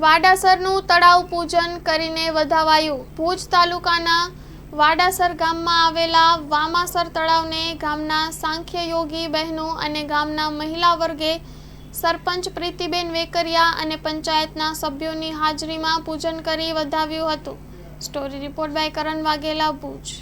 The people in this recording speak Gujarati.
વાડાસરનું તળાવ પૂજન કરીને વધાવાયું। ભુજ તાલુકાના વાડાસર ગામમાં આવેલા વામાસર તળાવને ગામના સાંખ્ય યોગી બહેનો અને ગામના મહિલા વર્ગે સરપંચ પ્રીતિબેન વેકરિયા અને પંચાયતના સભ્યોની હાજરીમાં પૂજન કરી વધાવ્યું હતું। Story report by Karan Vaghela, Bhuj.